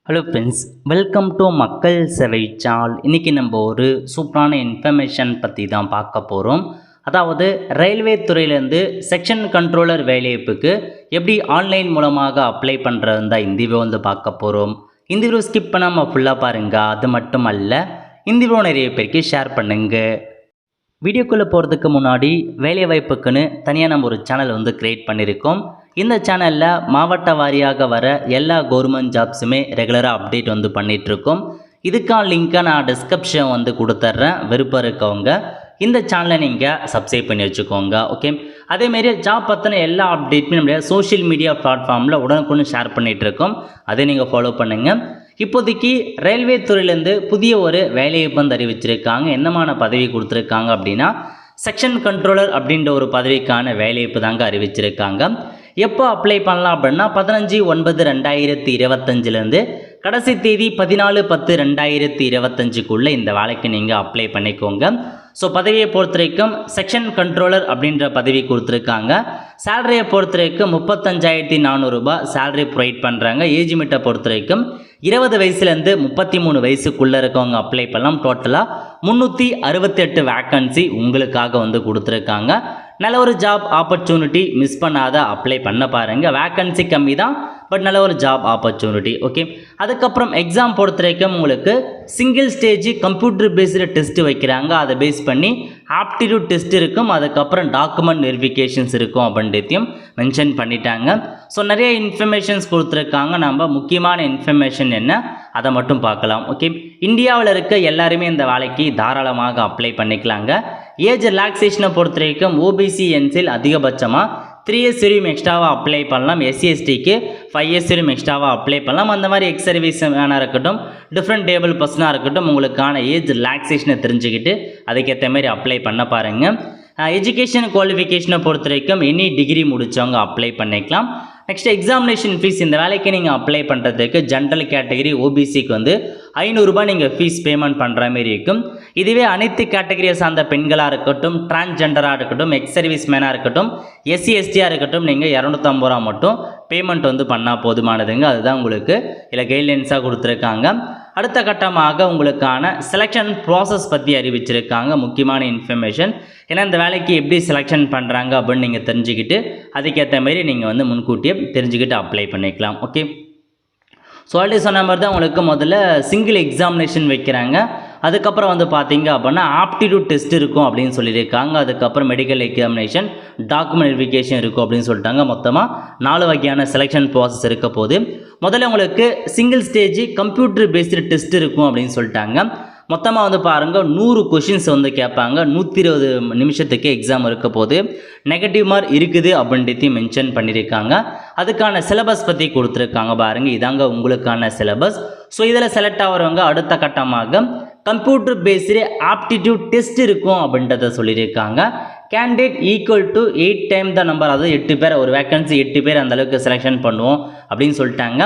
Hello friends, welcome to மக்கள் சேவை channel. இன்றைக்கி நம்ம ஒரு சூப்பரான இன்ஃபர்மேஷன் பற்றி தான் பார்க்க போகிறோம். அதாவது ரயில்வே துறையிலேருந்து செக்ஷன் கண்ட்ரோலர் வேலைவாய்ப்புக்கு எப்படி ஆன்லைன் மூலமாக அப்ளை பண்ணுறது தான் இந்த வீடியோ வந்து பார்க்க போகிறோம். இந்த வீடியோ ஸ்கிப் பண்ணாமல் ஃபுல்லாக பாருங்கள். அது மட்டும் அல்ல, இந்த வீடியோ நிறைய பேருக்கு ஷேர் பண்ணுங்கள். வீடியோக்குள்ளே போகிறதுக்கு முன்னாடி வேலைவாய்ப்புக்குன்னு தனியாக நம்ம ஒரு சேனல் வந்து க்ரியேட் பண்ணியிருக்கோம். இந்த சேனலில் மாவட்ட வாரியாக வர எல்லா கவர்மெண்ட் ஜாப்ஸுமே ரெகுலராக அப்டேட் வந்து பண்ணிகிட்ருக்கோம். இதுக்கான லிங்க்கை நான் டிஸ்கிரிப்ஷன் வந்து கொடுத்துட்றேன். விருப்பம் இருக்கவங்க இந்த சேனலை நீங்கள் சப்ஸ்கிரைப் பண்ணி வச்சுக்கோங்க. ஓகே, அதேமாரி ஜாப் பற்றின எல்லா அப்டேட்டுமே நம்மளுடைய சோஷியல் மீடியா பிளாட்ஃபார்மில் உடனுக்குடன் ஷேர் பண்ணிகிட்ருக்கோம். அதை நீங்கள் ஃபாலோ பண்ணுங்கள். இப்போதைக்கு ரயில்வே துறையிலேருந்து புதிய ஒரு வேலைவாய்ப்பு வந்து அறிவிச்சிருக்காங்க. என்னமான பதவி கொடுத்துருக்காங்க அப்படின்னா, செக்ஷன் கண்ட்ரோலர் அப்படின்ற ஒரு பதவிக்கான வேலைவாய்ப்பு தாங்க அறிவிச்சிருக்காங்க. எப்போ அப்ளை பண்ணலாம் அப்படின்னா 15/9/2025 கடைசி தேதி 14/10/2025 இந்த வேலைக்கு நீங்கள் அப்ளை பண்ணிக்கோங்க. ஸோ பதவியை பொறுத்த வரைக்கும் செக்ஷன் கண்ட்ரோலர் அப்படின்ற பதவி கொடுத்துருக்காங்க. சேலரியை பொறுத்த வரைக்கும் 35,400 ரூபாய் சேலரி ப்ரொவைட் பண்ணுறாங்க. ஏஜ் லிமிட்டை பொறுத்த வரைக்கும் 20 வயசுலேருந்து 33 வயசுக்குள்ளே இருக்கவங்க அப்ளை பண்ணலாம். டோட்டலாக 368 வேக்கன்சி உங்களுக்காக வந்து கொடுத்துருக்காங்க. நல்ல ஒரு ஜாப் ஆப்பர்ச்சுனிட்டி, மிஸ் பண்ணாத அப்ளை பண்ண பாருங்கள். வேக்கன்சி கம்மி தான், பட் நல்ல ஒரு ஜாப் ஆப்பர்ச்சுனிட்டி. ஓகே, அதுக்கப்புறம் எக்ஸாம் பொறுத்த வரைக்கும் உங்களுக்கு single stage computer based test வைக்கிறாங்க. அதை பேஸ் பண்ணி ஆப்டிடியூட் டெஸ்ட் இருக்கும். அதுக்கப்புறம் டாக்குமெண்ட் வெரிஃபிகேஷன்ஸ் இருக்கும் அப்படின்றதையும் மென்ஷன் பண்ணிட்டாங்க. ஸோ நிறைய இன்ஃபர்மேஷன்ஸ் கொடுத்துருக்காங்க. நம்ம முக்கியமான இன்ஃபர்மேஷன் என்ன அதை மட்டும் பார்க்கலாம். ஓகே, இந்தியாவில் இருக்க எல்லாருமே இந்த வேலைக்கு தாராளமாக அப்ளை பண்ணிக்கலாங்க. ஏஜ் ரிலாக்ஸேஷனை பொறுத்த வரைக்கும் ஓபிசி என்சில் அதிகபட்சமாக 3 இயர்ஸ் வரையும் எக்ஸ்ட்ராவாக அப்ளை பண்ணலாம். எஸ்சி எஸ்டிக்கு 5 இயர்ஸ் வரையும் எக்ஸ்ட்ராவாக அப்ளை பண்ணலாம். அந்த மாதிரி எக்ஸ் சர்வீஸ் மேனாக இருக்கட்டும், டிஃப்ரெண்ட் டேபிள் பர்சனாக இருக்கட்டும், உங்களுக்கான ஏஜ் ரிலாக்ஸேஷனை தெரிஞ்சுக்கிட்டு அதுக்கேற்ற மாதிரி அப்ளை பண்ண பாருங்கள். எஜுகேஷன் குவாலிஃபிகேஷனை பொறுத்த வரைக்கும் எனி டிகிரி முடித்தவங்க அப்ளை பண்ணிக்கலாம். நெக்ஸ்ட் எக்ஸாமினேஷன் ஃபீஸ், இந்த வேலைக்கு நீங்கள் அப்ளை பண்ணுறதுக்கு ஜென்ரல் கேட்டகரி ஓபிசிக்கு வந்து 500 ரூபாய் நீங்கள் ஃபீஸ் பேமெண்ட் பண்ணுற மாதிரி இருக்கும். இதுவே அனைத்து கேட்டகரியை சார்ந்த பெண்களாக இருக்கட்டும், டிரான்ஸ்ஜெண்டராக இருக்கட்டும், எக்ஸ் சர்வீஸ் மேனாக இருக்கட்டும், எஸ்சி எஸ்டியாக இருக்கட்டும், நீங்கள் 250 ரூபா மட்டும் பேமெண்ட் வந்து பண்ணால் போதுமானதுங்க. அதுதான் உங்களுக்கு இதில் கைட்லைன்ஸாக கொடுத்துருக்காங்க. அடுத்த கட்டமாக உங்களுக்கான செலெக்ஷன் ப்ராசஸ் பற்றி அறிவிச்சிருக்காங்க. முக்கியமான இன்ஃபர்மேஷன், ஏன்னா இந்த வேலைக்கு எப்படி செலெக்ஷன் பண்ணுறாங்க அப்படின்னு நீங்கள் தெரிஞ்சுக்கிட்டு அதுக்கேற்ற மாதிரி நீங்கள் வந்து முன்கூட்டியே தெரிஞ்சுக்கிட்டு அப்ளை பண்ணிக்கலாம். ஓகே, ஸோ ஆல்ரெடி சொன்ன மாதிரி தான் உங்களுக்கு முதல்ல சிங்கிள் எக்ஸாமினேஷன் வைக்கிறாங்க. அதுக்கப்புறம் வந்து பார்த்தீங்க அப்படின்னா ஆப்டிடியூட் டெஸ்ட் இருக்கும் அப்படின்னு சொல்லியிருக்காங்க. அதுக்கப்புறம் மெடிக்கல் எக்ஸாமினேஷன், டாக்குமெண்ட் வெரிஃபிகேஷன் இருக்கும் அப்படின்னு சொல்லிட்டாங்க. மொத்தமாக 4 வகையான செலெக்ஷன் ப்ராசஸ் இருக்க போது முதல்ல உங்களுக்கு single stage computer based test இருக்கும் அப்படின்னு சொல்லிட்டாங்க. மொத்தமாக வந்து பாருங்கள் 100 கொஷின்ஸ் வந்து கேட்பாங்க. 120 நிமிஷத்துக்கு எக்ஸாம் இருக்க போது நெகட்டிவ் மார்க் இருக்குது அப்படின்றதையும் மென்ஷன் பண்ணியிருக்காங்க. அதுக்கான சிலபஸ் பற்றி கொடுத்துருக்காங்க பாருங்கள். இதாங்க உங்களுக்கான சிலபஸ். ஸோ இதில் செலக்ட் ஆகிறவங்க அடுத்த கட்டமாக கம்ப்யூட்டர் பேஸ்டு ஆப்டிடியூட் டெஸ்ட் இருக்கும் அப்படின்றத சொல்லியிருக்காங்க. Candidate equal to 8 time the number, அதாவது 8 பேர், ஒரு வேக்கன்சி 8 பேர் அந்தளவுக்கு செலெக்ஷன் பண்ணுவோம் அப்படின்னு சொல்லிட்டாங்க.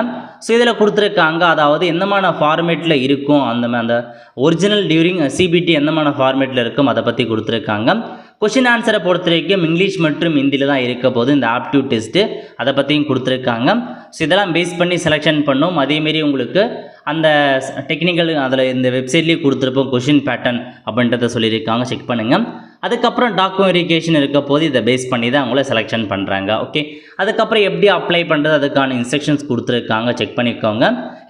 ஸோ இதில் கொடுத்துருக்காங்க, அதாவது எந்தமான ஃபார்மேட்டில் இருக்கும், அந்த ஒரிஜினல் டியூரிங் சிபிடி எந்தமான ஃபார்மேட்டில் இருக்கும் அதை பற்றி கொடுத்துருக்காங்க. கொஷின் ஆன்சரை பொறுத்த வரைக்கும் இங்கிலீஷ் மற்றும் ஹிந்தியில் தான் இருக்க போது இந்த ஆப்டிடியூட் டெஸ்ட்டு, அதை பற்றியும் கொடுத்துருக்காங்க. ஸோ இதெல்லாம் பேஸ் பண்ணி செலெக்ஷன் பண்ணோம். அதேமாரி உங்களுக்கு அந்த டெக்னிக்கல் அதில் இந்த வெப்சைட்லேயே கொடுத்துருப்போம் கொஷின் பேட்டர்ன் அப்படின்றத சொல்லியிருக்காங்க, செக் பண்ணுங்கள். அதுக்கப்புறம் டாக்குமெண்ட் வெரிஃபிகேஷன் இருக்க போது இதை பேஸ் பண்ணி தான் அவங்கள செலெக்ஷன் பண்ணுறாங்க. ஓகே, அதுக்கப்புறம் எப்படி அப்ளை பண்ணுறது அதுக்கான இன்ஸ்ட்ரக்ஷன்ஸ் கொடுத்துருக்காங்க, செக் பண்ணிக்கோங்க.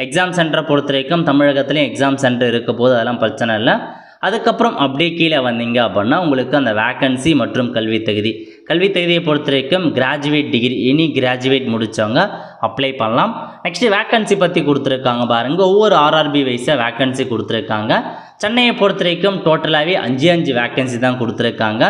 எக்ஸாம் சென்டரை பொறுத்த வரைக்கும் தமிழகத்துலேயும் எக்ஸாம் சென்டர் இருக்க போது அதெல்லாம் பிரச்சனை இல்லை. அதுக்கப்புறம் அப்படியே கீழே வந்தீங்க அப்படின்னா உங்களுக்கு அந்த வேக்கன்சி மற்றும் கல்வி தகுதியை பொறுத்த வரைக்கும் கிராஜுவேட் டிகிரி, எனி கிராஜுவேட் முடித்தவங்க அப்ளை பண்ணலாம். நெக்ஸ்ட்டு வேக்கன்சி பற்றி கொடுத்துருக்காங்க பாருங்கள். ஒவ்வொரு ஆர்ஆர்பி வைஸாக வேக்கன்சி கொடுத்துருக்காங்க. சென்னையை பொறுத்த வரைக்கும் டோட்டலாகவே 5 வேக்கன்சி தான் கொடுத்துருக்காங்க.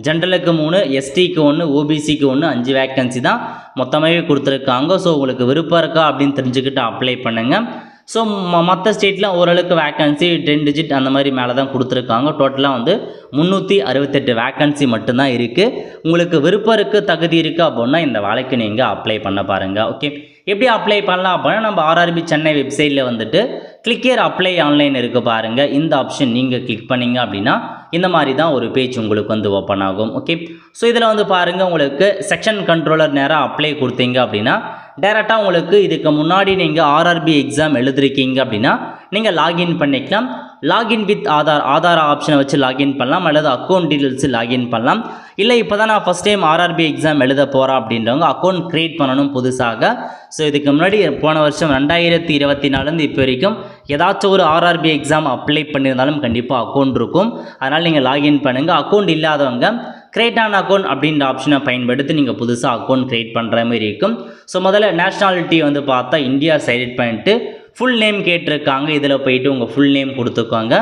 ஜென்ரலுக்கு 3, எஸ்டிக்கு 1, ஓபிசிக்கு 1, 5 வேக்கன்சி தான் மொத்தமாகவே கொடுத்துருக்காங்க. ஸோ உங்களுக்கு விருப்பம் இருக்கா அப்படின்னு தெரிஞ்சுக்கிட்டு அப்ளை பண்ணுங்கள். ஸோ மற்ற ஸ்டேட்டில் ஓரளவுக்கு வேக்கன்சி 10 டிஜிட் அந்த மாதிரி மேலே தான் கொடுத்துருக்காங்க. டோட்டலாக வந்து 368 வேக்கன்சி மட்டும்தான் இருக்குது. உங்களுக்கு விருப்பம் இருக்குது, தகுதி இருக்குது அப்படின்னா இந்த வேலைக்கு நீங்கள் அப்ளை பண்ண பாருங்கள். ஓகே, எப்படி அப்ளை பண்ணலாம் அப்படின்னா நம்ம ஆர்ஆர்பி சென்னை வெப்சைட்டில் வந்துட்டு கிளிக் ஹியர் அப்ளை ஆன்லைன் இருக்குது பாருங்கள். இந்த ஆப்ஷன் நீங்கள் கிளிக் பண்ணிங்க அப்படின்னா இந்த மாதிரி தான் ஒரு பேஜ் உங்களுக்கு வந்து ஓப்பன் ஆகும். ஓகே, ஸோ இதில் வந்து பாருங்கள் உங்களுக்கு செக்ஷன் கண்ட்ரோலர் நேராக அப்ளை கொடுத்தீங்க அப்படின்னா டைரெக்டாக உங்களுக்கு இதுக்கு முன்னாடி நீங்கள் ஆர்ஆர்பி எக்ஸாம் எழுதிருக்கீங்க அப்படின்னா நீங்கள் லாகின் பண்ணிக்கலாம். லாகின் வித் ஆதார் ஆப்ஷனை வச்சு லாகின் பண்ணலாம், அல்லது அக்கௌண்ட் டீட்டெயில்ஸ் லாகின் பண்ணலாம். இல்லை இப்போ தான் நான் ஃபஸ்ட் டைம் ஆர்ஆர்பி எக்ஸாம் எழுத போகிறேன் அப்படின்றவங்க அக்கௌண்ட் க்ரியேட் பண்ணணும் புதுசாக. ஸோ இதுக்கு முன்னாடி போன வருஷம் 2024 இப்போ வரைக்கும் ஏதாச்சும் ஒரு ஆர்ஆர்பி எக்ஸாம் அப்ளை பண்ணியிருந்தாலும் கண்டிப்பாக அக்கௌண்ட் இருக்கும். அதனால் நீங்கள் லாகின் பண்ணுங்கள். அக்கௌண்ட் இல்லாதவங்க கிரியேட் ஆன் அக்கௌண்ட் அப்படின்ற ஆப்ஷனை பயன்படுத்தி நீங்கள் புதுசாக அக்கௌண்ட் க்ரியேட் பண்ணுற மாதிரி இருக்கும். ஸோ முதல்ல நேஷ்னாலிட்டி வந்து பார்த்தா இந்தியா செலக்ட் பண்ணிட்டு ஃபுல் நேம் கேட்டிருக்காங்க. இதில் போயிட்டு உங்கள் ஃபுல் நேம் கொடுத்துக்கோங்க.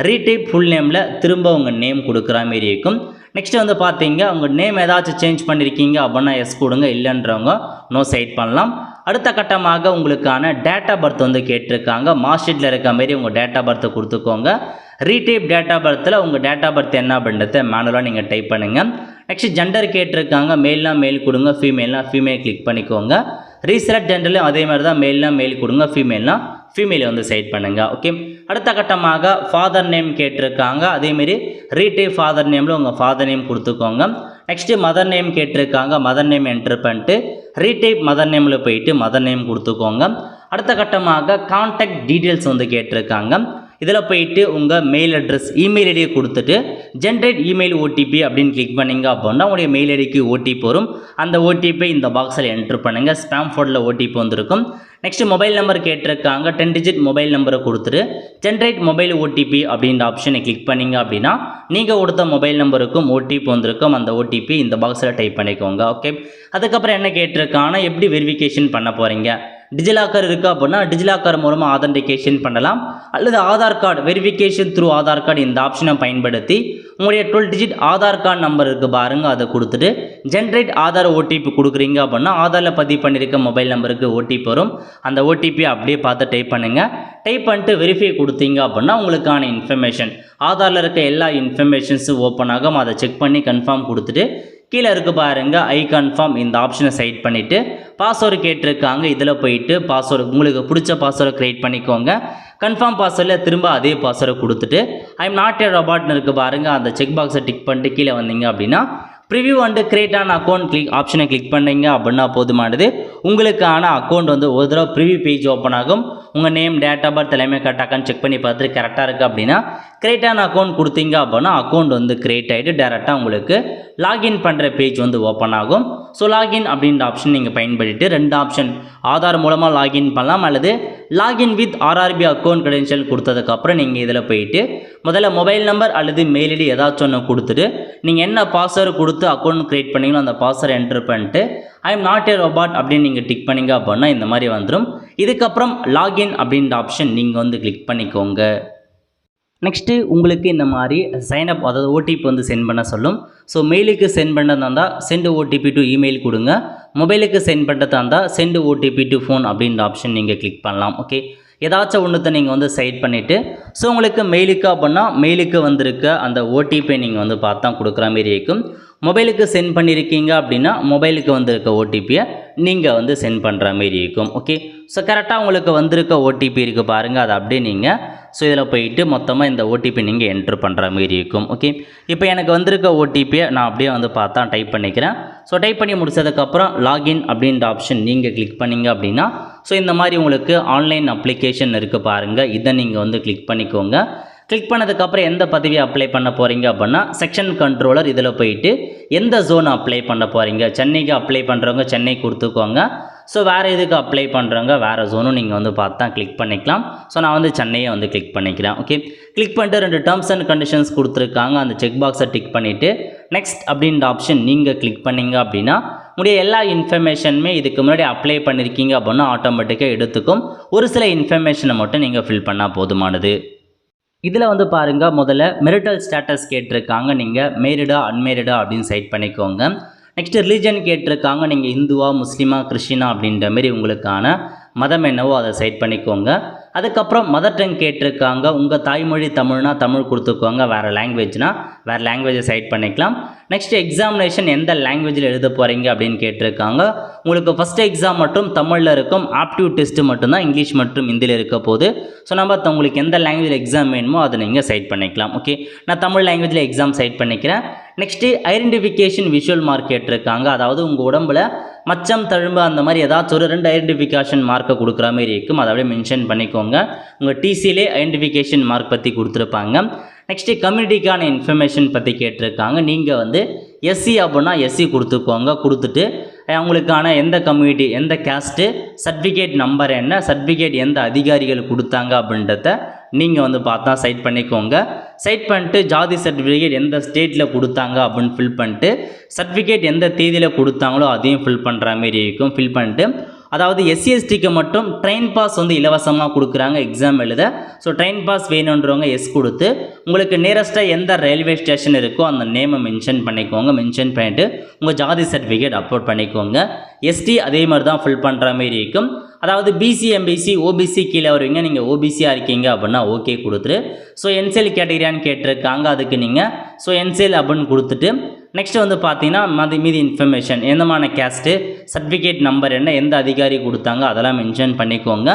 ரீடைப் ஃபுல் நேமில் திரும்ப உங்கள் நேம் கொடுக்குற மாதிரி இருக்கும். நெக்ஸ்ட் வந்து பார்த்தீங்க உங்கள் நேம் ஏதாச்சும் சேஞ்ச் பண்ணியிருக்கீங்க அப்படின்னா எஸ் கொடுங்க, இல்லைன்றவங்க நோ சைட் பண்ணலாம். அடுத்த கட்டமாக உங்களுக்கான டேட் ஆஃப் பர்த் வந்து கேட்டிருக்காங்க. மார்க் ஷீட்டில் இருக்க மாதிரி உங்கள் டேட் ஆஃப் பர்த்தை கொடுத்துக்கோங்க. ரீடைப் டேட் ஆஃப் பர்த்தில் உங்கள் டேட் ஆஃப் பர்த் என்ன அப்படின்றத மேனுவலாக நீங்கள் டைப் பண்ணுங்கள். நெக்ஸ்ட் ஜெண்டர் கேட்டிருக்காங்க. மேல்னா மேல் கொடுங்க, ஃபீமேல்னா ஃபீமேல் கிளிக் பண்ணிக்கோங்க. ரீசெலக்ட் ஜெண்டர்லையும் அதே மாதிரி தான், மேல்னா மேல் கொடுங்க, ஃபீமேல்னா ஃபீமேலை வந்து செலக்ட் பண்ணுங்கள். ஓகே, அடுத்த கட்டமாக ஃபாதர் நேம் கேட்டிருக்காங்க. அதேமாரி ரீடைப் ஃபாதர் நேமில் உங்கள் ஃபாதர் நேம் கொடுத்துக்கோங்க. நெக்ஸ்ட்டு மதர் நேம் கேட்டிருக்காங்க. மதர் நேம் என்ட்ரு பண்ணிட்டு ரீடைப் மதர் நேமில் போயிட்டு மதர் நேம் கொடுத்துக்கோங்க. அடுத்த கட்டமாக கான்டாக்ட் டீட்டெயில்ஸ் வந்து கேட்டிருக்காங்க. இதில் போயிட்டு உங்கள் மெயில் அட்ரஸ், இமெயில் ஐடியை கொடுத்துட்டு ஜென்ரேட் இமெயில் ஓடிபி அப்படின்னு கிளிக் பண்ணிங்க அப்படின்னா உங்களுடைய மெயில் ஐடிக்கு ஓடிபி வரும். அந்த ஓடிபி இந்த பாக்ஸில் என்ட்ரு பண்ணுங்கள். ஸ்பேம் ஃபோல்டரில் ஓடிபி வந்திருக்கும். நெக்ஸ்ட் மொபைல் நம்பர் கேட்டிருக்காங்க. 10 டிஜிட் மொபைல் நம்பரை கொடுத்துட்டு ஜென்ரேட் மொபைல் ஓடிபி அப்படின்ற ஆப்ஷனை கிளிக் பண்ணிங்க அப்படின்னா நீங்கள் கொடுத்த மொபைல் நம்பருக்கும் ஓடிபி வந்திருக்கும். அந்த ஓடிபி இந்த பாக்ஸில் டைப் பண்ணிக்கோங்க. ஓகே, அதுக்கப்புறம் என்ன கேட்டிருக்காங்கன்னா எப்படி வெரிஃபிகேஷன் பண்ண போகிறீங்க. டிஜிலாக்கர் இருக்குது அப்படின்னா டிஜிலாக்கர் மூலமாக ஆதென்டிகேஷன் பண்ணலாம், அல்லது Aadhaar card verification through Aadhaar card இந்த ஆப்ஷனை பயன்படுத்தி உங்களுடைய 12 டிஜிட் ஆதார் கார்டு நம்பர் இருக்குது பாருங்கள், அதை கொடுத்துட்டு ஜென்ரேட் ஆதார் ஓடிபி கொடுக்குறீங்க அப்படின்னா ஆதாரில் பதிவு பண்ணியிருக்க மொபைல் நம்பருக்கு ஓடிபி வரும். அந்த ஓடிபி அப்படியே பார்த்து டைப் பண்ணுங்கள். டைப் பண்ணிட்டு வெரிஃபை கொடுத்தீங்க அப்படின்னா உங்களுக்கான இன்ஃபர்மேஷன் ஆதாரில் இருக்க எல்லா இன்ஃபர்மேஷன்ஸும் ஓப்பன் ஆகும். அதை செக் பண்ணி கன்ஃபார்ம் கொடுத்துட்டு கீழே இருக்கு பாருங்க ஐ கன்ஃபார்ம் இந்த ஆப்ஷனை செலக்ட் பண்ணிவிட்டு பாஸ்வேர்டு கேட்டிருக்காங்க. இதில் போயிட்டு பாஸ்வேர்டு உங்களுக்கு பிடிச்ச பாஸ்வேர்டை க்ரியேட் பண்ணிக்கோங்க. கன்ஃபார்ம் பாஸ்வேர்டில் திரும்ப அதே பாஸ்வேர்டை கொடுத்துட்டு ஐ எம் நாட் ஏ ரோபாட்னு இருக்குது பாருங்கள், அந்த செக் பாக்ஸை டிக் பண்ணிட்டு கீழே வந்தீங்க அப்படின்னா preview and create on account ஆப்ஷனை கிளிக் பண்ணிங்க அப்படின்னா போதுமானது. உங்களுக்கான அக்கௌண்ட் வந்து ஒரு தடவை ப்ரிவ்யூ பேஜ் ஓப்பன் ஆகும். உங்கள் நேம், டேட் ஆஃப் பர்த் எல்லாமே கரெக்டாகான்னு செக் பண்ணி பார்த்துட்டு கரெக்டாக இருக்குது அப்படின்னா கிரியேட் ஆன் அக்கௌண்ட் கொடுத்தீங்க அப்படின்னா அக்கௌண்ட் வந்து கிரியேட் ஆகிட்டு டேரெக்டாக உங்களுக்கு லாகின் பண்ணுற பேஜ் வந்து ஓப்பன் ஆகும். ஸோ லாகின் அப்படின்ற ஆப்ஷன் நீங்கள் பயன்படுத்திட்டு 2 ஆப்ஷன் ஆதார் மூலமாக லாகின் பண்ணலாம், அல்லது login with RRB account credential கொடுத்ததுக்கப்புறம் நீங்கள் இதில் போயிட்டு முதல்ல மொபைல் நம்பர் அல்லது மெயில் ஐடி ஏதாச்சும் ஒன்று கொடுத்துட்டு நீங்கள் என்ன பாஸ்வேர்டு கொடுத்து அக்கௌண்ட் க்ரியேட் பண்ணிங்களோ அந்த பாஸ்வேர்டை என்ட்ரு பண்ணிட்டு I am not a robot அப்படின்னு நீங்கள் டிக் பண்ணிங்க அப்படின்னா இந்த மாதிரி வந்துடும். இதுக்கப்புறம் லாகின் அப்படின்ற ஆப்ஷன் நீங்கள் வந்து கிளிக் பண்ணிக்கோங்க. நெக்ஸ்ட்டு உங்களுக்கு இந்த மாதிரி சைன்அப் அதாவது ஓடிபி வந்து சென்ட் பண்ண சொல்லும். ஸோ மெயிலுக்கு சென்ட் பண்ணுறதா இருந்தால் சென்ட் ஓடிபி டு இமெயில் கொடுங்க. மொபைலுக்கு சென்ட் பண்ணுறதா இருந்தால் சென்ட் ஓடிபி டு ஃபோன் அப்படின்ற ஆப்ஷன் நீங்கள் கிளிக் பண்ணலாம். ஓகே, ஏதாச்சும் ஒன்றுத்தை நீங்கள் வந்து செட் பண்ணிவிட்டு ஸோ உங்களுக்கு மெயிலுக்கு அப்படின்னா மெயிலுக்கு வந்திருக்க அந்த ஓடிபியை நீங்கள் வந்து பார்த்தா கொடுக்குற மாதிரி இருக்கும். மொபைலுக்கு சென்ட் பண்ணியிருக்கீங்க அப்படின்னா மொபைலுக்கு வந்திருக்க ஓடிபியை நீங்கள் வந்து சென்ட் பண்ணுற மாதிரி இருக்கும். ஓகே, ஸோ கரெக்டாக உங்களுக்கு வந்திருக்க ஓடிபி இருக்குது பாருங்கள், அதை அப்படியே நீங்கள் ஸோ இதில் போயிட்டு மொத்தமாக இந்த ஓடிபி நீங்கள் என்ட்ரு பண்ணுற மாதிரி இருக்கும். ஓகே, இப்போ எனக்கு வந்திருக்க ஓடிபியை நான் அப்படியே வந்து பார்த்தா டைப் பண்ணிக்கிறேன். ஸோ டைப் பண்ணி முடிச்சதுக்கப்புறம் லாகின் அப்படின்ற ஆப்ஷன் நீங்கள் கிளிக் பண்ணிங்க அப்படின்னா ஸோ இந்த மாதிரி உங்களுக்கு ஆன்லைன் அப்ளிகேஷன் இருக்குது பாருங்கள், இதை நீங்கள் வந்து கிளிக் பண்ணிக்கோங்க. கிளிக் பண்ணதுக்கப்புறம் எந்த பதவியை அப்ளை பண்ண போகிறீங்க அப்படின்னா செக்ஷன் கண்ட்ரோலர், இதில் போயிட்டு எந்த ஜோன் அப்ளை பண்ண போகிறீங்க. சென்னைக்கு அப்ளை பண்ணுறவங்க சென்னை கொடுத்துக்கோங்க. ஸோ வேறு இதுக்கு அப்ளை பண்ணுறவங்க வேறு ஜோனும் நீங்கள் வந்து பார்த்தா கிளிக் பண்ணிக்கலாம். ஸோ நான் வந்து சென்னையை வந்து கிளிக் பண்ணிக்கிறேன். ஓகே, கிளிக் பண்ணிட்டு 2 டேர்ம்ஸ் அண்ட் கண்டிஷன்ஸ் கொடுத்துருக்காங்க, அந்த செக் பாக்ஸை டிக் பண்ணிவிட்டு நெக்ஸ்ட் அப்படின்ற ஆப்ஷன் நீங்கள் கிளிக் பண்ணிங்க அப்படின்னா உங்களுடைய எல்லா இன்ஃபர்மேஷனுமே இதுக்கு முன்னாடி அப்ளை பண்ணியிருக்கீங்க அப்படின்னா ஆட்டோமேட்டிக்காக எடுத்துக்கும். ஒரு சில இன்ஃபர்மேஷனை மட்டும் நீங்கள் ஃபில் பண்ணால் போதுமானது. இதில் வந்து பாருங்கள் முதல்ல மெரிட்டல் ஸ்டேட்டஸ் கேட்டிருக்காங்க, நீங்கள் மேரிடா அன்மேரிடா அப்படின்னு செட் பண்ணிக்கோங்க. நெக்ஸ்ட்டு ரிலீஜன் கேட்டிருக்காங்க, நீங்கள் இந்துவா முஸ்லீமா கிறிஸ்டினா அப்படின்ற மாரி உங்களுக்கான மதம் என்னவோ அதை செட் பண்ணிக்கோங்க. அதுக்கப்புறம் மதர் டங் கேட்டிருக்காங்க, உங்கள் தாய்மொழி தமிழ்னா தமிழ் கொடுத்துக்கோங்க, வேறு லாங்குவேஜ்னா வேறு லாங்குவேஜை செட் பண்ணிக்கலாம். நெக்ஸ்ட் எக்ஸாமினேஷன் எந்த லாங்குவேஜில் எழுத போகிறீங்க அப்படின்னு கேட்டிருக்காங்க. உங்களுக்கு ஃபஸ்ட்டு எக்ஸாம் மட்டும் தமிழில் இருக்கும், ஆப்டியூட் டெஸ்ட்டு மட்டும்தான் இங்கிலீஷ் மற்றும் ஹிந்தியில் இருக்க போகுது. ஸோ நம்ம உங்களுக்கு எந்த லாங்குவேஜில் எக்ஸாம் வேணுமோ அதை நீங்கள் செட் பண்ணிக்கலாம். ஓகே, நான் தமிழ் லாங்குவேஜில் எக்ஸாம் செட் பண்ணிக்கிறேன். நெக்ஸ்ட்டு ஐடென்டிஃபிகேஷன் விஷுவல் மார்க் கேட்டிருக்காங்க, அதாவது உங்கள் உடம்புல மச்சம் தழும்பு அந்த மாதிரி ஏதாச்சும் ஒரு 2 ஐடென்டிஃபிகேஷன் மார்க்கை கொடுக்குற மாதிரி இருக்கும். அதை அப்படியே மென்ஷன் பண்ணிக்கோங்க. உங்கள் டிசிலே ஐடென்டிஃபிகேஷன் மார்க் பற்றி கொடுத்துருப்பாங்க. நெக்ஸ்ட்டு கம்யூனிட்டிக்கான இன்ஃபர்மேஷன் பற்றி கேட்டிருக்காங்க. நீங்கள் வந்து எஸ்சி அப்படின்னா எஸ்சி கொடுத்துக்கோங்க. கொடுத்துட்டு அவங்களுக்கான எந்த கம்யூனிட்டி, எந்த கேஸ்ட்டு, சர்டிஃபிகேட் நம்பர் என்ன, சர்டிஃபிகேட் எந்த அதிகாரிகள் கொடுத்தாங்க அப்படின்றத நீங்கள் வந்து பார்த்தா சைட் பண்ணிக்கோங்க. சைட் பண்ணிட்டு ஜாதி சர்டிஃபிகேட் எந்த ஸ்டேட்டில் கொடுத்தாங்க அப்படின்னு ஃபில் பண்ணிட்டு, சர்டிஃபிகேட் எந்த தேதியில் கொடுத்தாங்களோ அதையும் ஃபில் பண்ணுற மாதிரி இருக்கும். ஃபில் பண்ணிட்டு அதாவது எஸ்சிஎஸ்டிக்கு மட்டும் ட்ரெயின் பாஸ் வந்து இலவசமாக கொடுக்குறாங்க எக்ஸாம் எழுத. ஸோ ட்ரெயின் பாஸ் வேணுன்றவங்க எஸ் கொடுத்து உங்களுக்கு நியரஸ்ட்டாக எந்த ரயில்வே ஸ்டேஷன் இருக்கோ அந்த நேமை மென்ஷன் பண்ணிக்கோங்க. மென்ஷன் பண்ணிவிட்டு உங்கள் ஜாதி சர்டிஃபிகேட் அப்லோட் பண்ணிக்கோங்க. எஸ்டி அதே மாதிரி தான் ஃபில் பண்ணுற மாதிரி இருக்கும். அதாவது பிசி, எம்பிசி, ஓபிசி கீழே வருவீங்க. நீங்கள் ஓபிசியாக இருக்கீங்க அப்படின்னா ஓகே கொடுத்துரு. ஸோ என்சிஎல் கேட்டகரியான்னு கேட்டிருக்காங்க. அதுக்கு நீங்கள் ஸோ என்சிஎல் அப்படின்னு கொடுத்துட்டு நெக்ஸ்ட் வந்து பார்த்தீங்கன்னா மீதி இன்ஃபர்மேஷன் எந்தமான கேஸ்ட்டு, சர்டிஃபிகேட் நம்பர் என்ன, எந்த அதிகாரி கொடுத்தாங்க அதெல்லாம் மென்ஷன் பண்ணிக்கோங்க.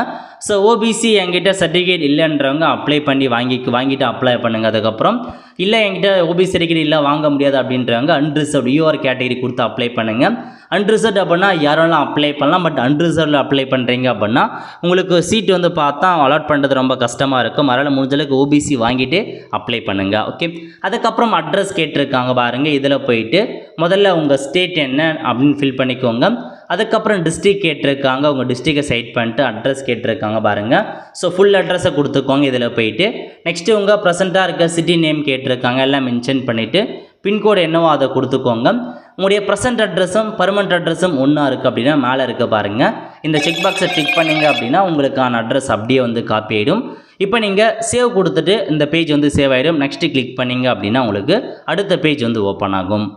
ஸோ ஓபிசி என்கிட்ட சர்டிஃபிகேட் இல்லைன்றவங்க அப்ளை பண்ணி வாங்கிட்டு அப்ளை பண்ணுங்கள். அதுக்கப்புறம் இல்லை என்கிட்ட ஓபிசி சர்டிஃபிகேட் இல்லை வாங்க முடியாது அப்படின்றவங்க அன்ரிசர்வ்டு யூஆர் கேட்டகரி கொடுத்து அப்ளை பண்ணுங்கள். அன்ரிசர்வ்டு அப்படின்னா யாரெல்லாம் அப்ளை பண்ணலாம். பட் அன்ரிசர்வ்டில் அப்ளை பண்ணுறீங்க அப்படின்னா உங்களுக்கு சீட் வந்து பார்த்தா அலாட் பண்ணுறது ரொம்ப கஷ்டமாக இருக்கும். அதனால் முடிஞ்சளவுக்கு ஓபிசி வாங்கிட்டு அப்ளை பண்ணுங்கள். ஓகே, அதுக்கப்புறம் அட்ரஸ் கேட்டிருக்காங்க பாருங்கள். இதில் போயிட்டு முதல்ல உங்கள் ஸ்டேட் என்ன அப்படின்னு ஃபில் பண்ணிக்கோங்க. அதுக்கப்புறம் டிஸ்ட்ரிக் கேட்டிருக்காங்க. உங்கள் டிஸ்ட்ரிக்டை சைட் பண்ணிட்டு அட்ரஸ் கேட்டிருக்காங்க பாருங்கள். ஸோ ஃபுல் அட்ரஸை கொடுத்துக்கோங்க. இதில் போயிட்டு நெக்ஸ்ட்டு உங்கள் ப்ரெசென்ட்டாக இருக்க சிட்டி நேம் கேட்டிருக்காங்க. எல்லாம் மென்ஷன் பண்ணிவிட்டு பின்கோடு என்னவோ அதை கொடுத்துக்கோங்க. உங்களுடைய ப்ரெசென்ட் அட்ரஸும் பர்மனெண்ட் அட்ரஸும் ஒன்றா இருக்குது அப்படின்னா மேலே இருக்க பாருங்கள். இந்த செக் பாக்ஸை டிக் பண்ணிங்க அப்படின்னா உங்களுக்கான அட்ரஸ் அப்படியே வந்து காப்பி ஆகிடும். இப்போ நீங்கள் சேவ் கொடுத்துட்டு இந்த பேஜ் வந்து சேவ் ஆகிடும். நெக்ஸ்ட்டு கிளிக் பண்ணிங்க அப்படின்னா உங்களுக்கு அடுத்த பேஜ் வந்து ஓப்பன் ஆகும்.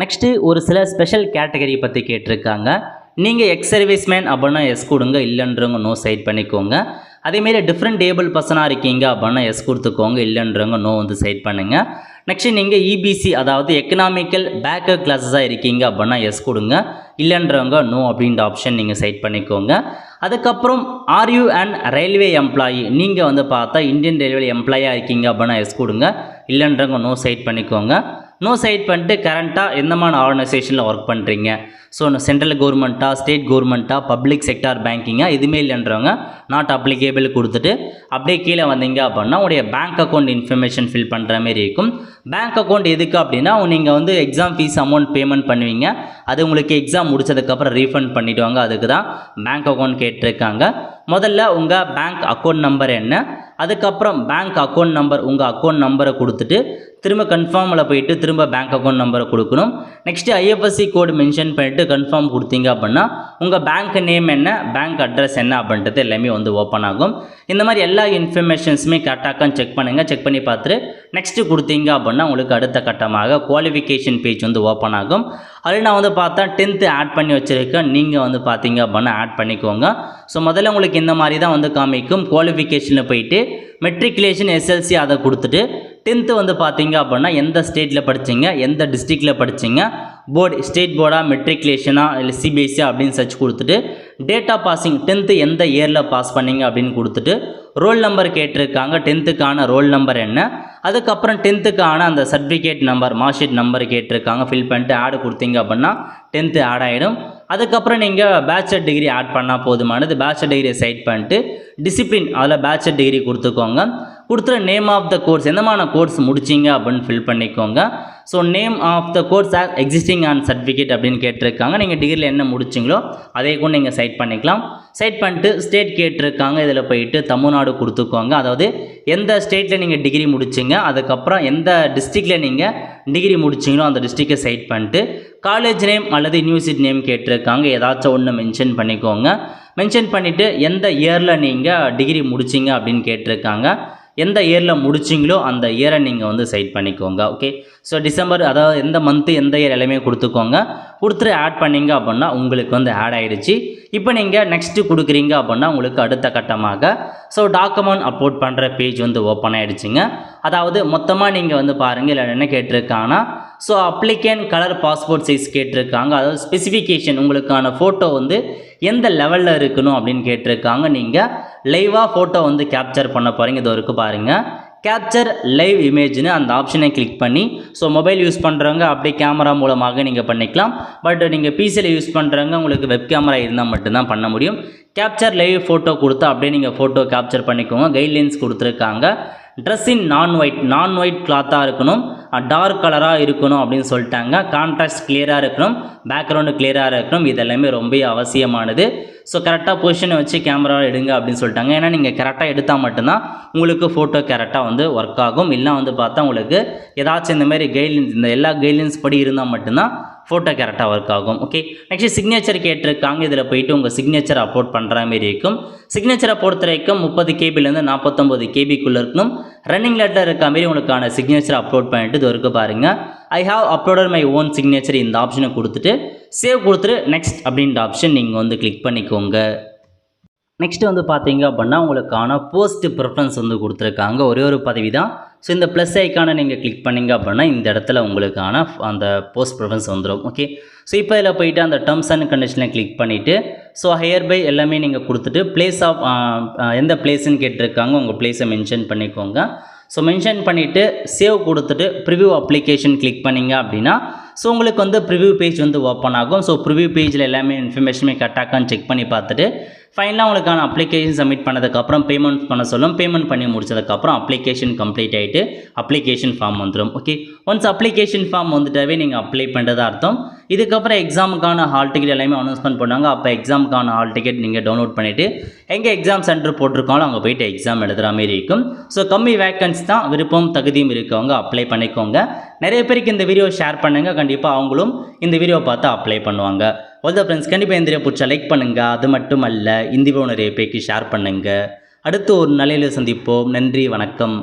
நெக்ஸ்ட்டு ஒரு சில ஸ்பெஷல் கேட்டகரி பற்றி கேட்டிருக்காங்க. நீங்கள் எக்ஸ் சர்வீஸ்மேன் அப்படின்னா எஸ் கொடுங்க. இல்லைன்றவங்க நோ சைட் பண்ணிக்கோங்க. அதேமாரி டிஃப்ரெண்ட் ஏபிள் பர்சனாக இருக்கீங்க அப்படின்னா எஸ் கொடுத்துக்கோங்க. இல்லைன்றவங்க நோ வந்து சைட் பண்ணுங்கள். நெக்ஸ்ட்டு நீங்கள் இபிசி அதாவது எக்கனாமிக்கல் பேக்கப் கிளாஸஸாக இருக்கீங்க அப்படின்னா எஸ் கொடுங்க. இல்லைன்றவங்க நோ அப்படின்ற ஆப்ஷன் நீங்கள் சைட் பண்ணிக்கோங்க. அதுக்கப்புறம் ஆர்யூ அண்ட் ரயில்வே எம்ப்ளாயி, நீங்கள் வந்து பார்த்தா இந்தியன் ரயில்வே எம்ப்ளாயாக இருக்கீங்க அப்படின்னா எஸ் கொடுங்க. இல்லைன்றவங்க நோ சைட் பண்ணிக்கோங்க. நோ சைட் பண்ணிட்டு கரண்ட்டாக எந்தமான ஆர்கனைசேஷனில் ஒர்க் பண்ணுறீங்க. ஸோ சென்ட்ரல் கவர்மெண்ட்டா, ஸ்டேட் கவர்மெண்ட்டா, பப்ளிக் செக்டார் பேங்கிங்காக எதுவுமே இல்லைன்றவங்க நாட் அப்ளிகேபிள் கொடுத்துட்டு அப்படியே கீழே வந்தீங்க அப்படின்னா உங்களுடைய பேங்க் அக்கௌண்ட் இன்ஃபர்மேஷன் ஃபில் பண்ணுற மாதிரி இருக்கும். பேங்க் அக்கௌண்ட் எதுக்கு அப்படின்னா நீங்கள் வந்து எக்ஸாம் ஃபீஸ் அமௌண்ட் பேமெண்ட் பண்ணுவீங்க. அது உங்களுக்கு எக்ஸாம் முடிச்சதுக்கப்புறம் ரீஃபண்ட் பண்ணிவிடுவாங்க. அதுக்கு தான் பேங்க் அக்கௌண்ட் கேட்டிருக்காங்க. முதல்ல உங்கள் பேங்க் அக்கௌண்ட் நம்பர் என்ன, அதுக்கப்புறம் பேங்க் அக்கௌண்ட் நம்பர் உங்கள் அக்கௌண்ட் நம்பரை கொடுத்துட்டு திரும்ப கன்ஃபார்மில் போயிட்டு திரும்ப பேங்க் அக்கௌண்ட் நம்பரை கொடுக்கணும். நெக்ஸ்ட்டு ஐஎஃப்எஸ்சி கோடு மென்ஷன் பண்ணிவிட்டு கன்ஃபார்ம் கொடுத்தீங்க அப்படின்னா உங்கள் பேங்க் நேம் என்ன, பேங்க் அட்ரஸ் என்ன அப்படின்றது எல்லாமே வந்து ஓப்பன் ஆகும். இந்த மாதிரி எல்லா இன்ஃபர்மேஷன்ஸுமே கரெக்டாக செக் பண்ணுங்கள். செக் பண்ணி பார்த்துட்டு நெக்ஸ்ட்டு கொடுத்தீங்க அப்படின்னா உங்களுக்கு அடுத்த கட்டமாக குவாலிஃபிகேஷன் பேஜ் வந்து ஓப்பன் ஆகும். அதில் நான் வந்து பார்த்தா 10th ஆட் பண்ணி வச்சுருக்கேன். நீங்கள் வந்து பார்த்தீங்க அப்படின்னா ஆட் பண்ணிக்கோங்க. ஸோ முதல்ல உங்களுக்கு இந்த மாதிரி தான் வந்து காமிக்கும். குவாலிஃபிகேஷனில் போயிட்டு மெட்ரிகுலேஷன், எஸ்எல்சி அதை கொடுத்துட்டு 10th வந்து பார்த்தீங்க அப்படின்னா எந்த ஸ்டேட்டில் படிச்சிங்க, எந்த டிஸ்ட்ரிக்டில் படிச்சிங்க, போர்டு ஸ்டேட் போர்டா, மெட்ரிகுலேஷனா இல்லை சிபிஎஸ்சி அப்படின்னு சர்ச் கொடுத்துட்டு டேட் ஆஃப் பாசிங் 10th எந்த இயரில் பாஸ் பண்ணிங்க அப்படின்னு கொடுத்துட்டு ரோல் நம்பர் கேட்டிருக்காங்க. 10th ரோல் நம்பர் என்ன, அதுக்கப்புறம் 10th அந்த certificate number, mark sheet number கேட்டிருக்காங்க. ஃபில் பண்ணிட்டு ஆடு கொடுத்தீங்க அப்படின்னா 10th ஆட் ஆகிடும். அதுக்கப்புறம் நீங்கள் பேச்சுலர் டிகிரி ஆட் பண்ணால் போதுமானது. பேச்சுலர் டிகிரியை சைட் பண்ணிட்டு டிசிப்ளின் அதில் பேச்சுலர் டிகிரி கொடுத்துக்கோங்க. கொடுத்துற நேம் ஆஃப் த கோர்ஸ், எந்தமான கோர்ஸ் முடிச்சிங்க அப்படின்னு ஃபில் பண்ணிக்கோங்க. So name of the course as existing on certificate அப்படின்னு கேட்டிருக்காங்க. நீங்கள் டிகிரியில் என்ன முடிச்சிங்களோ அதே கூட நீங்கள் சைட் பண்ணிக்கலாம். சைட் பண்ணிட்டு ஸ்டேட் கேட்டிருக்காங்க. இதில் போயிட்டு தமிழ்நாடு கொடுத்துக்கோங்க. அதாவது எந்த ஸ்டேட்டில் நீங்கள் டிகிரி முடிச்சிங்க, அதுக்கப்புறம் எந்த டிஸ்ட்ரிக்டில் நீங்கள் டிகிரி முடிச்சிங்களோ அந்த டிஸ்ட்ரிக்டை சைட் பண்ணிட்டு காலேஜ் நேம் அல்லது யூனிவர்சிட்டி நேம் கேட்டிருக்காங்க. ஏதாச்சும் ஒன்று மென்ஷன் பண்ணிக்கோங்க. மென்ஷன் பண்ணிவிட்டு எந்த இயரில் நீங்கள் டிகிரி முடிச்சிங்க அப்படின்னு கேட்டிருக்காங்க. எந்த இயரில் முடிச்சிங்களோ அந்த இயரை நீங்கள் வந்து சைட் பண்ணிக்கோங்க. ஓகே, ஸோ டிசம்பர் அதாவது எந்த மந்த்து எந்த இயர் எல்லாமே கொடுத்துக்கோங்க. கொடுத்துட்டு ஆட் பண்ணிங்க அப்படின்னா உங்களுக்கு வந்து ஆட் ஆகிடுச்சு. இப்போ நீங்கள் நெக்ஸ்ட்டு கொடுக்குறீங்க அப்படின்னா உங்களுக்கு அடுத்த கட்டமாக ஸோ டாக்குமெண்ட் அப்லோட் பண்ணுற பேஜ் வந்து ஓப்பன் ஆகிடுச்சிங்க. அதாவது மொத்தமாக நீங்கள் வந்து பாருங்கள். இல்லை என்ன கேட்டிருக்காங்கன்னா so applicant colour passport size கேட்டிருக்காங்க. அதாவது ஸ்பெசிஃபிகேஷன் உங்களுக்கான ஃபோட்டோ வந்து எந்த லெவலில் இருக்கணும் அப்படின்னு கேட்டிருக்காங்க. நீங்கள் லைவாக ஃபோட்டோ வந்து கேப்சர் பண்ண போகிறீங்க. இது வரைக்கும் பாருங்கள். கேப்சர் லைவ் இமேஜ்னு அந்த ஆப்ஷனை கிளிக் பண்ணி ஸோ மொபைல் யூஸ் பண்ணுறவங்க அப்படியே கேமரா மூலமாக நீங்கள் பண்ணிக்கலாம். பட் நீங்கள் பிசியில் யூஸ் பண்ணுறவங்க உங்களுக்கு வெப் கேமரா இருந்தால் மட்டும்தான் பண்ண முடியும். கேப்சர் லைவ் ஃபோட்டோ கொடுத்து அப்படியே நீங்கள் ஃபோட்டோ கேப்சர் பண்ணிக்கோங்க. கைட்லைன்ஸ் கொடுத்துருக்காங்க. ட்ரெஸ் இன் நான் ஒயிட் கிளாத்தாக இருக்கணும், டார்க் கலராக இருக்கணும் அப்படின்னு சொல்லிட்டாங்க. கான்ட்ராஸ்ட் கிளியராக இருக்கணும், பேக்ரவுண்டு கிளியராக இருக்கணும். இதெல்லாமே ரொம்ப அவசியமானது. ஸோ கரெக்டாக பொசிஷனை வச்சு கேமரா எடுங்க அப்படின்னு சொல்லிட்டாங்க. ஏன்னா நீங்கள் கரெக்டாக எடுத்தால் மட்டும்தான் உங்களுக்கு ஃபோட்டோ கரெக்டாக வந்து ஒர்க் ஆகும். இல்லை வந்து பார்த்தா உங்களுக்கு ஏதாச்சும் இந்த மாதிரி கைட்லைன்ஸ், இந்த எல்லா கைட்லைன்ஸ் படி இருந்தால் மட்டும்தான் ஃபோட்டோ கரெக்டாக ஒர்க் ஆகும். ஓகே, நெக்ஸ்ட் சிக்னேச்சர் கேட்டிருக்காங்க. இதில் போயிட்டு உங்கள் சிக்னேச்சர் அப்லோட் பண்ணுற மாதிரி இருக்கும். சிக்னேச்சரை பொறுத்த வரைக்கும் 30 கேபிலேருந்து 49 கேபிக்குள்ளே இருக்கணும். ரன்னிங் லெட்டர் இருக்க மாதிரி உங்களுக்கான சிக்னேச்சர் அப்லோட் பண்ணிட்டு இது வரைக்கும் பாருங்கள். I have uploaded my own signature இந்த ஆப்ஷனை கொடுத்துட்டு சேவ் கொடுத்துட்டு நெக்ஸ்ட் அப்படின்ற ஆப்ஷன் நீங்கள் வந்து கிளிக் பண்ணிக்கோங்க. நெக்ஸ்ட் வந்து பார்த்தீங்க அப்படின்னா உங்களுக்கான போஸ்ட் ப்ரிஃபரன்ஸ் வந்து கொடுத்துருக்காங்க. ஒரே ஒரு பதவி தான். ஸோ இந்த ப்ளஸ் ஐக்கானை நீங்கள் கிளிக் பண்ணிங்க அப்படின்னா இந்த இடத்துல உங்களுக்கான அந்த போஸ்ட் ப்ரிஃபரன்ஸ் வந்துடும். ஓகே, ஸோ இப்போ இதில் போயிட்டு அந்த டேர்ம்ஸ் அண்ட் கண்டிஷனை கிளிக் பண்ணிவிட்டு ஸோ ஹையர் பை எல்லாமே நீங்கள் கொடுத்துட்டு பிளேஸ் ஆஃப் எந்த பிளேஸ்ன்னு கேட்டிருக்காங்க, உங்கள் பிளேஸை மென்ஷன் பண்ணிக்கோங்க. ஸோ மென்ஷன் பண்ணிவிட்டு சேவ் கொடுத்துட்டு ப்ரிவ்யூ அப்ளிகேஷன் கிளிக் பண்ணிங்க அப்படின்னா ஸோ உங்களுக்கு வந்து ப்ரிவ்யூ பேஜ் வந்து ஓப்பன் ஆகும். ஸோ ப்ரிவ்யூ பேஜில் எல்லாமே இன்ஃபர்மேஷனுமே கரெக்டாகான்னு செக் பண்ணி பார்த்துட்டு ஃபைனலாக உங்களுக்கான அப்ளிகேஷன் சப்மிட் பண்ணதுக்கப்புறம் பேமெண்ட் பண்ண சொல்லும். பேமெண்ட் பண்ணி முடிச்சதுக்கப்புறம் அப்ளிகேஷன் கம்ப்ளீட் ஆகிட்டு அப்ளிகேஷன் ஃபார்ம் வந்துடும். ஓகே, ஒன்ஸ் அப்ளிகேஷன் ஃபார்ம் வந்துட்டாவே நீங்கள் அப்ளை பண்ணுறதா அர்த்தம். இதுக்கப்புறம் எக்ஸாமுக்கான ஹால் டிக்கெட் எல்லாமே அனௌன்ஸ்மெண்ட் பண்ணுவாங்க. அப்போ எக்ஸாமுக்கான ஹால் டிக்கெட் நீங்கள் டவுன்லோட் பண்ணிவிட்டு எங்கே எக்ஸாம் சென்டர் போட்டிருக்காங்களோ அங்கே போய்ட்டு எக்ஸாம் எழுதுகிற மாதிரி இருக்கும். ஸோ கம்மி வேக்கன்ஸ் தான், விருப்பம் தகுதியும் இருக்கவங்க அப்ளை பண்ணிக்கோங்க. நிறைய பேருக்கு இந்த வீடியோ ஷேர் பண்ணுங்கள். கண்டிப்பாக அவங்களும் இந்த வீடியோ பார்த்து அப்ளை பண்ணுவாங்க. ஆல் ஃப்ரெண்ட்ஸ், கண்டிப்பாக இந்த வீடியோ பிடிச்சா லைக் பண்ணுங்கள். அது மட்டும் அல்ல, இந்த வீடியோ நிறைய பேருக்கு ஷேர் பண்ணுங்கள். அடுத்து ஒரு நிலையில் சந்திப்போம். நன்றி, வணக்கம்.